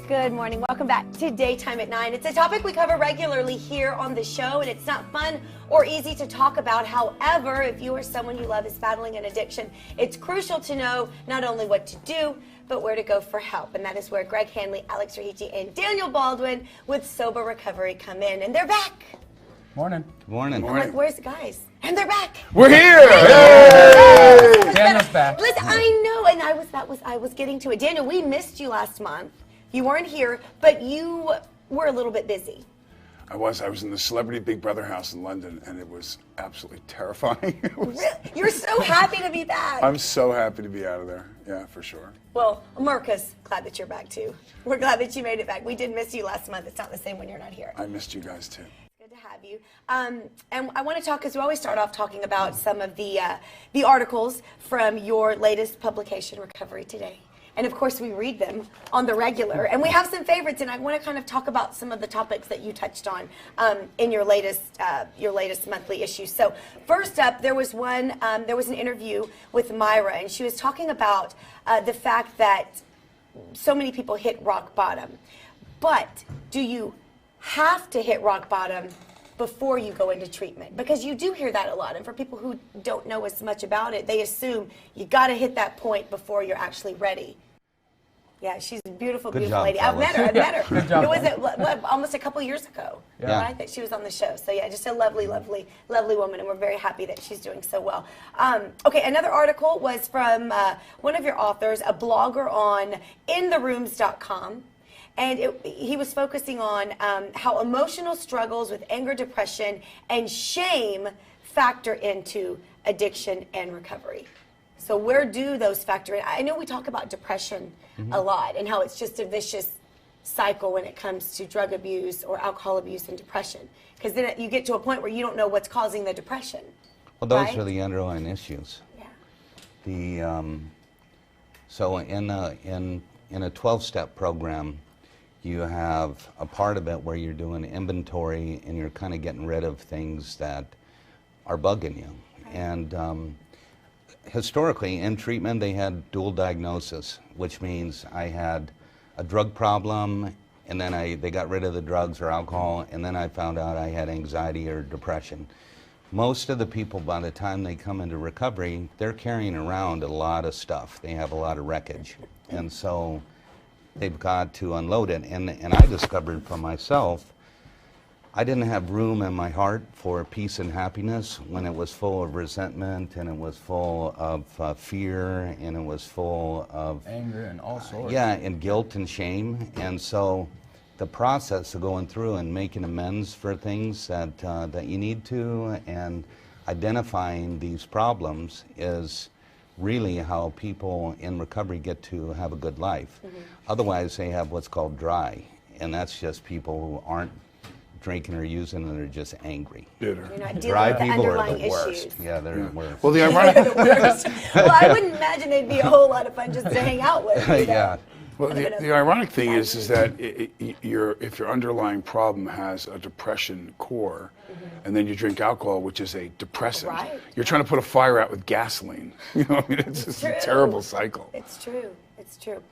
Good morning. Welcome back to Daytime at 9. It's a topic we cover regularly here on the show, and it's not fun or easy to talk about. However, if you or someone you love is battling an addiction, it's crucial to know not only what to do, but where to go for help. And that is where Greg Hanley, Alex Rahici, and Daniel Baldwin with Sober Recovery come in. And they're back. Morning. Morning. I'm like, where's the guys? And they're back. We're here! Hey! Daniel's back. Listen, I know, and I was getting to it. Daniel, we missed you last month. You weren't here, but you were a little bit busy. I was in the Celebrity Big Brother house in London, and it was absolutely terrifying. You're so happy to be back. I'm so happy to be out of there. Yeah, for sure. Well, America's glad that you're back too. We're glad that you made it back. We did miss you last month. It's not the same when you're not here. I missed you guys too. Good to have you. And I want to talk, because we always start off talking about some of the articles from your latest publication, Recovery Today. And of course, we read them on the regular. And we have some favorites, and I want to kind of talk about some of the topics that you touched on in your latest monthly issue. So first up, there was an interview with Myra, and she was talking about the fact that so many people hit rock bottom. But do you have to hit rock bottom before you go into treatment? Because you do hear that a lot, and for people who don't know as much about it, they assume you got to hit that point before you're actually ready. Yeah, she's a beautiful, beautiful lady. I've met her. Good job. It was almost a couple years ago, Yeah. right, that she was on the show. So yeah, just a lovely, lovely, lovely woman, and we're very happy that she's doing so well. Okay, another article was from one of your authors, a blogger on intherooms.com. And he was focusing on how emotional struggles with anger, depression, and shame factor into addiction and recovery. So where do those factor in? I know we talk about depression a lot and how it's just a vicious cycle when it comes to drug abuse or alcohol abuse and depression. Because then you get to a point where you don't know what's causing the depression. Well, those right? are the underlying issues. Yeah. So in a 12-step program, you have a part of it where you're doing inventory and you're kind of getting rid of things that are bugging you. Right. And historically, in treatment, they had dual diagnosis, which means I had a drug problem, and then they got rid of the drugs or alcohol, and then I found out I had anxiety or depression. Most of the people, by the time they come into recovery, they're carrying around a lot of stuff. They have a lot of wreckage. And so they've got to unload it. And I discovered for myself, I didn't have room in my heart for peace and happiness when it was full of resentment, and it was full of fear, and it was full of anger and all sorts. Yeah, and guilt and shame. And so the process of going through and making amends for things that you need to, and identifying these problems is really how people in recovery get to have a good life. Otherwise, they have what's called dry, and that's just people who aren't drinking or using, and they're just angry. You're not dealing Dry with the people are underlying the worst. issues. Yeah, they're the worst. Well, the ironic, Well, I wouldn't imagine they'd be a whole lot of fun just to hang out with. You know? Yeah. well, the ironic thing is that if your underlying problem has a depression core, and then you drink alcohol, which is a depressant, Right. you're trying to put a fire out with gasoline. You know, I mean, it's just a true. terrible cycle. It's true. It's true.